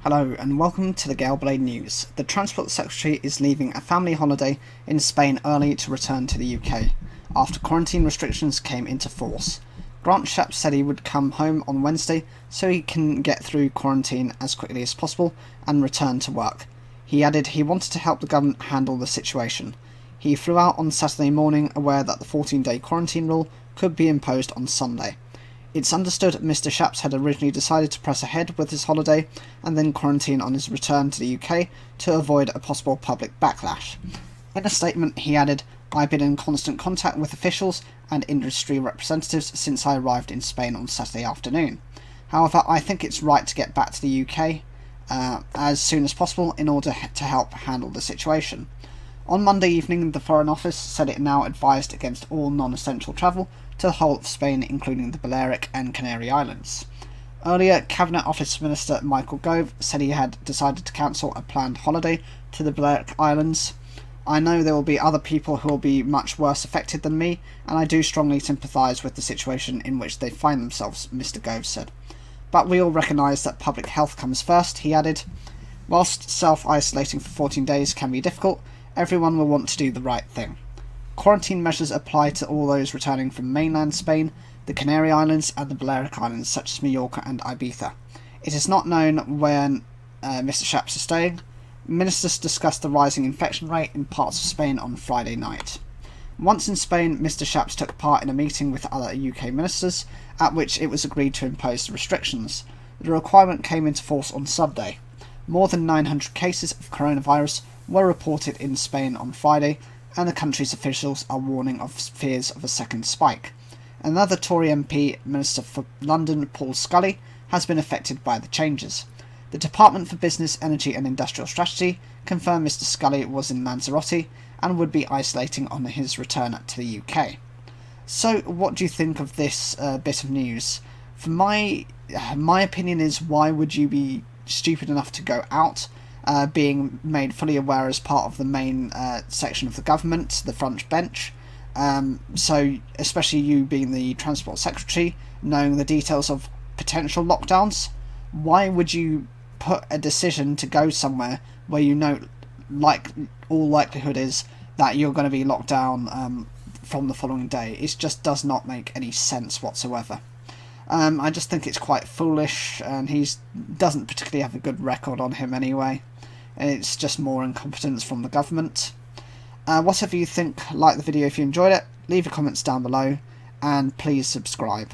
Hello and welcome to the Galeblade News. The Transport Secretary is leaving a family holiday in Spain early to return to the UK, after quarantine restrictions came into force. Grant Shapps said he would come home on Wednesday so he can get through quarantine as quickly as possible and return to work. He added he wanted to help the government handle the situation. He flew out on Saturday morning, aware that the 14-day quarantine rule could be imposed on Sunday. It's understood Mr. Shapps had originally decided to press ahead with his holiday and then quarantine on his return to the UK to avoid a possible public backlash. In a statement, he added, "I've been in constant contact with officials and industry representatives since I arrived in Spain on Saturday afternoon. However, I think it's right to get back to the UK as soon as possible in order to help handle the situation." On Monday evening, the Foreign Office said it now advised against all non-essential travel to the whole of Spain, including the Balearic and Canary Islands. Earlier, Cabinet Office Minister Michael Gove said he had decided to cancel a planned holiday to the Balearic Islands. "I know there will be other people who will be much worse affected than me, and I do strongly sympathise with the situation in which they find themselves," Mr. Gove said. "But we all recognise that public health comes first," he added. "Whilst self-isolating for 14 days can be difficult, everyone will want to do the right thing." Quarantine measures apply to all those returning from mainland Spain, the Canary Islands and the Balearic Islands such as Mallorca and Ibiza. It is not known when Mr. Shapps is staying. Ministers discussed the rising infection rate in parts of Spain on Friday night. Once in Spain, Mr. Shapps took part in a meeting with other UK ministers, at which it was agreed to impose the restrictions. The requirement came into force on Sunday. More than 900 cases of coronavirus were reported in Spain on Friday, and the country's officials are warning of fears of a second spike. Another Tory MP, Minister for London Paul Scully, has been affected by the changes. The Department for Business, Energy and Industrial Strategy confirmed Mr. Scully was in Lanzarote and would be isolating on his return to the UK. So, what do you think of this bit of news? For my opinion is, why would you be stupid enough to go out? Being made fully aware as part of the main section of the government, the front bench. So, especially you being the Transport Secretary, knowing the details of potential lockdowns, why would you put a decision to go somewhere where you know, like all likelihood is, that you're going to be locked down from the following day? It just does not make any sense whatsoever. I just think it's quite foolish, and he doesn't particularly have a good record on him anyway. It's just more incompetence from the government. Whatever you think, like the video if you enjoyed it, leave your comments down below, and please subscribe.